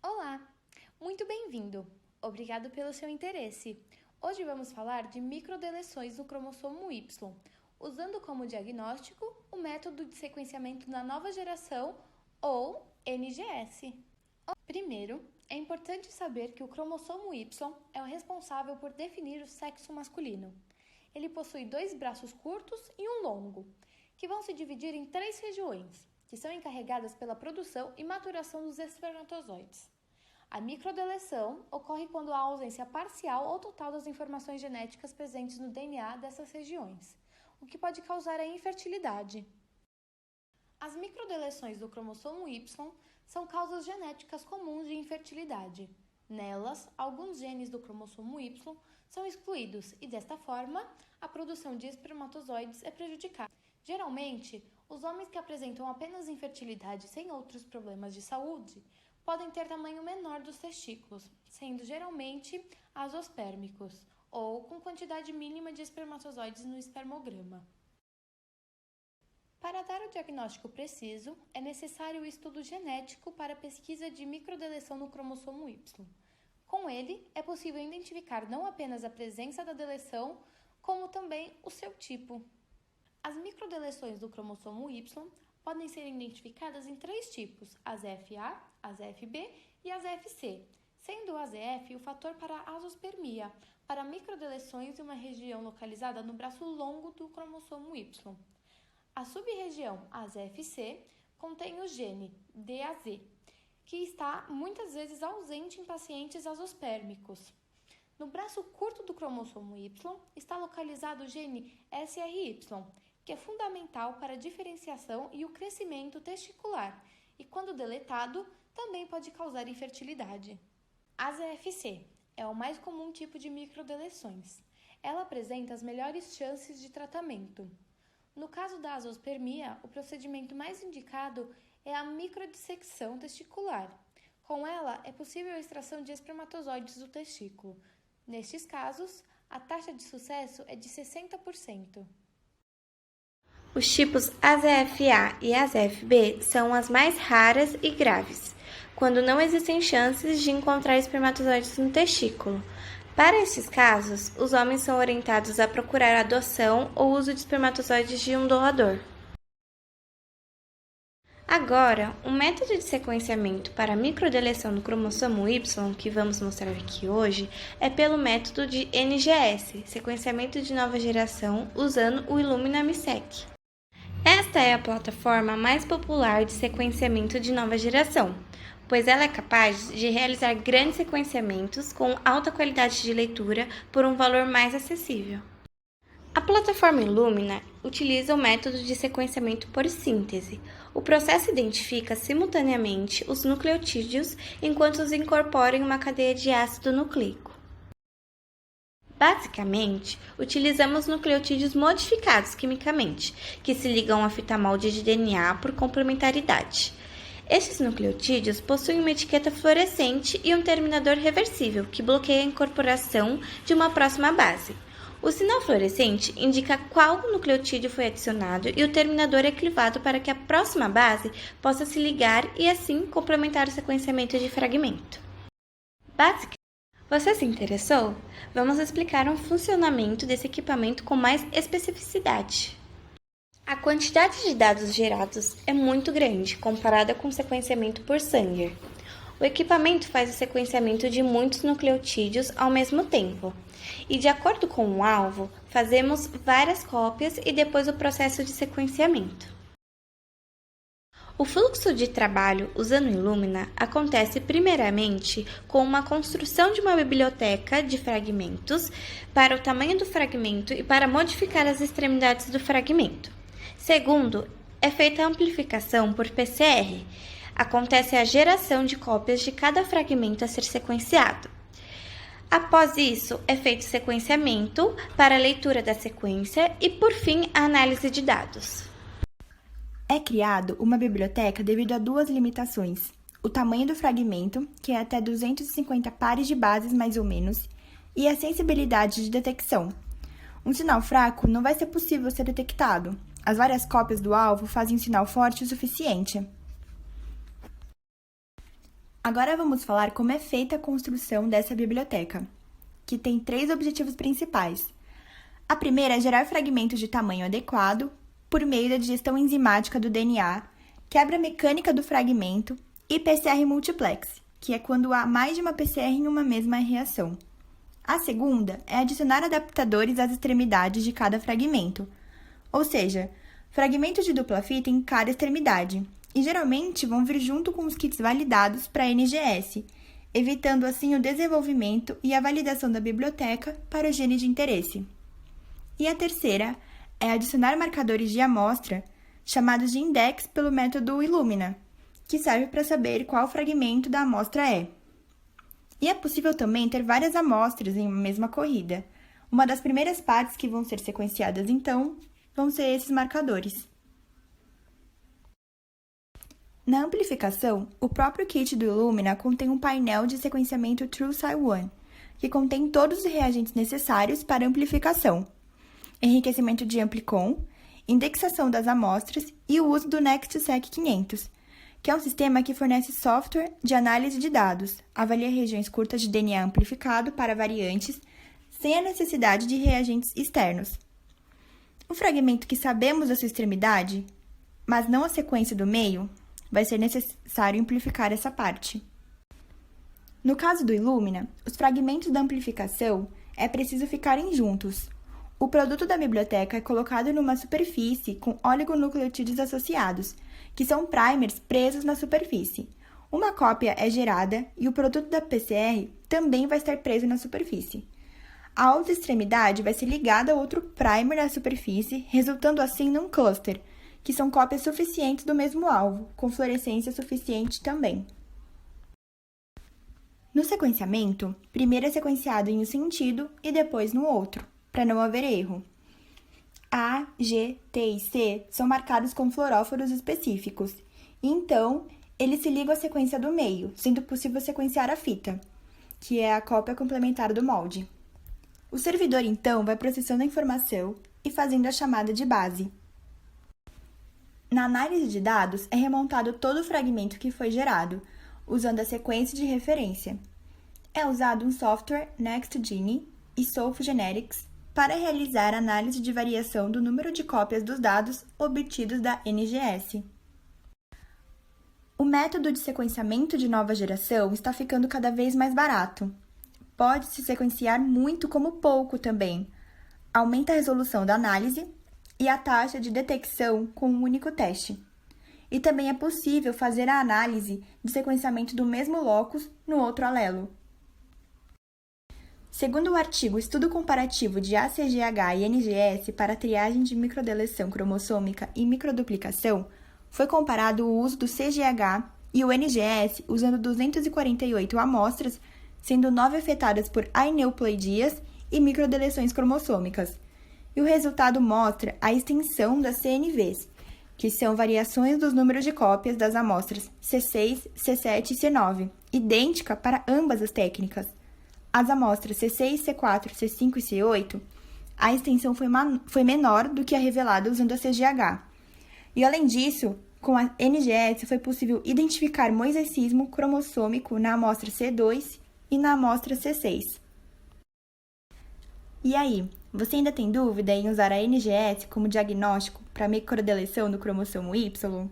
Olá, muito bem-vindo. Obrigado pelo seu interesse. Hoje vamos falar de microdeleções no cromossomo Y, usando como diagnóstico o método de sequenciamento da nova geração ou NGS. Primeiro, é importante saber que o cromossomo Y é o responsável por definir o sexo masculino. Ele possui 2 braços curtos e um longo, que vão se dividir em 3 regiões, que são encarregadas pela produção e maturação dos espermatozoides. A microdeleção ocorre quando há ausência parcial ou total das informações genéticas presentes no DNA dessas regiões, o que pode causar a infertilidade. As microdeleções do cromossomo Y são causas genéticas comuns de infertilidade. Nelas, alguns genes do cromossomo Y são excluídos e, desta forma, a produção de espermatozoides é prejudicada. Geralmente, os homens que apresentam apenas infertilidade sem outros problemas de saúde podem ter tamanho menor dos testículos, sendo geralmente azospérmicos, ou com quantidade mínima de espermatozoides no espermograma. Para dar o diagnóstico preciso, é necessário o estudo genético para a pesquisa de microdeleção no cromossomo Y. Com ele, é possível identificar não apenas a presença da deleção, como também o seu tipo. As microdeleções do cromossomo Y podem ser identificadas em 3 tipos, as FA, as FB e as FC, sendo o AZF o fator para a azospermia, para microdeleções em uma região localizada no braço longo do cromossomo Y. A sub-região AZFC contém o gene DAZ, que está muitas vezes ausente em pacientes azospérmicos. No braço curto do cromossomo Y está localizado o gene SRY, que é fundamental para a diferenciação e o crescimento testicular, e quando deletado, também pode causar infertilidade. A ZFC é o mais comum tipo de microdeleções. Ela apresenta as melhores chances de tratamento. No caso da azospermia, o procedimento mais indicado é a microdissecção testicular. Com ela, é possível a extração de espermatozoides do testículo. Nestes casos, a taxa de sucesso é de 60%. Os tipos AZFA e AZFB são as mais raras e graves, quando não existem chances de encontrar espermatozoides no testículo. Para esses casos, os homens são orientados a procurar adoção ou uso de espermatozoides de um doador. Agora, o método de sequenciamento para a microdeleção do cromossomo Y, que vamos mostrar aqui hoje, é pelo método de NGS, sequenciamento de nova geração, usando o Illumina MiSeq. Esta é a plataforma mais popular de sequenciamento de nova geração, pois ela é capaz de realizar grandes sequenciamentos com alta qualidade de leitura por um valor mais acessível. A plataforma Illumina utiliza o método de sequenciamento por síntese. O processo identifica simultaneamente os nucleotídeos enquanto os incorpora em uma cadeia de ácido nucleico. Basicamente, utilizamos nucleotídeos modificados quimicamente, que se ligam à fita molde de DNA por complementaridade. Estes nucleotídeos possuem uma etiqueta fluorescente e um terminador reversível, que bloqueia a incorporação de uma próxima base. O sinal fluorescente indica qual nucleotídeo foi adicionado e o terminador é clivado para que a próxima base possa se ligar e assim complementar o sequenciamento de fragmento. Você se interessou? Vamos explicar o funcionamento desse equipamento com mais especificidade. A quantidade de dados gerados é muito grande comparada com o sequenciamento por Sanger. O equipamento faz o sequenciamento de muitos nucleotídeos ao mesmo tempo. E, de acordo com o alvo, fazemos várias cópias e depois o processo de sequenciamento. O fluxo de trabalho usando Illumina acontece primeiramente com uma construção de uma biblioteca de fragmentos para o tamanho do fragmento e para modificar as extremidades do fragmento. Segundo, é feita a amplificação por PCR. Acontece a geração de cópias de cada fragmento a ser sequenciado. Após isso, é feito o sequenciamento para a leitura da sequência e, por fim, a análise de dados. É criado uma biblioteca devido a 2 limitações: o tamanho do fragmento, que é até 250 pares de bases mais ou menos, e a sensibilidade de detecção. Um sinal fraco não vai ser possível ser detectado. As várias cópias do alvo fazem um sinal forte o suficiente. Agora vamos falar como é feita a construção dessa biblioteca, que tem 3 objetivos principais. A primeira é gerar fragmentos de tamanho adequado por meio da digestão enzimática do DNA, quebra mecânica do fragmento e PCR multiplex, que é quando há mais de uma PCR em uma mesma reação. A segunda é adicionar adaptadores às extremidades de cada fragmento, ou seja, fragmentos de dupla fita em cada extremidade, e geralmente vão vir junto com os kits validados para NGS, evitando assim o desenvolvimento e a validação da biblioteca para o gene de interesse. E a terceira é adicionar marcadores de amostra, chamados de index pelo método Illumina, que serve para saber qual fragmento da amostra é. E é possível também ter várias amostras em uma mesma corrida. Uma das primeiras partes que vão ser sequenciadas, então, vão ser esses marcadores. Na amplificação, o próprio kit do Illumina contém um painel de sequenciamento TrueSci1, que contém todos os reagentes necessários para amplificação, enriquecimento de amplicon, indexação das amostras e o uso do NextSeq 500, que é um sistema que fornece software de análise de dados, avalia regiões curtas de DNA amplificado para variantes, sem a necessidade de reagentes externos. O fragmento que sabemos da sua extremidade, mas não a sequência do meio, vai ser necessário amplificar essa parte. No caso do Illumina, os fragmentos da amplificação é preciso ficarem juntos. O produto da biblioteca é colocado numa superfície com oligonucleotídeos associados, que são primers presos na superfície. Uma cópia é gerada e o produto da PCR também vai estar preso na superfície. A outra extremidade vai ser ligada a outro primer na superfície, resultando assim num cluster, que são cópias suficientes do mesmo alvo, com fluorescência suficiente também. No sequenciamento, primeiro é sequenciado em um sentido e depois no outro, para não haver erro. A, G, T e C são marcados com fluoróforos específicos, e então eles se ligam à sequência do meio, sendo possível sequenciar a fita, que é a cópia complementar do molde. O servidor, então, vai processando a informação e fazendo a chamada de base. Na análise de dados, é remontado todo o fragmento que foi gerado, usando a sequência de referência. É usado um software NextGene e SophGenetics para realizar análise de variação do número de cópias dos dados obtidos da NGS. O método de sequenciamento de nova geração está ficando cada vez mais barato. Pode-se sequenciar muito como pouco também. Aumenta a resolução da análise e a taxa de detecção com um único teste. E também é possível fazer a análise de sequenciamento do mesmo locus no outro alelo. Segundo o artigo Estudo Comparativo de ACGH e NGS para triagem de microdeleção cromossômica e microduplicação, foi comparado o uso do CGH e o NGS usando 248 amostras, sendo 9 afetadas por aneuploidias e microdeleções cromossômicas. E o resultado mostra a extensão das CNVs, que são variações dos números de cópias das amostras C6, C7 e C9, idêntica para ambas as técnicas. As amostras C6, C4, C5 e C8, a extensão foi menor do que a revelada usando a CGH. E além disso, com a NGS foi possível identificar mosaícismo cromossômico na amostra C2 e na amostra C6. E aí, você ainda tem dúvida em usar a NGS como diagnóstico para microdeleção do cromossomo Y?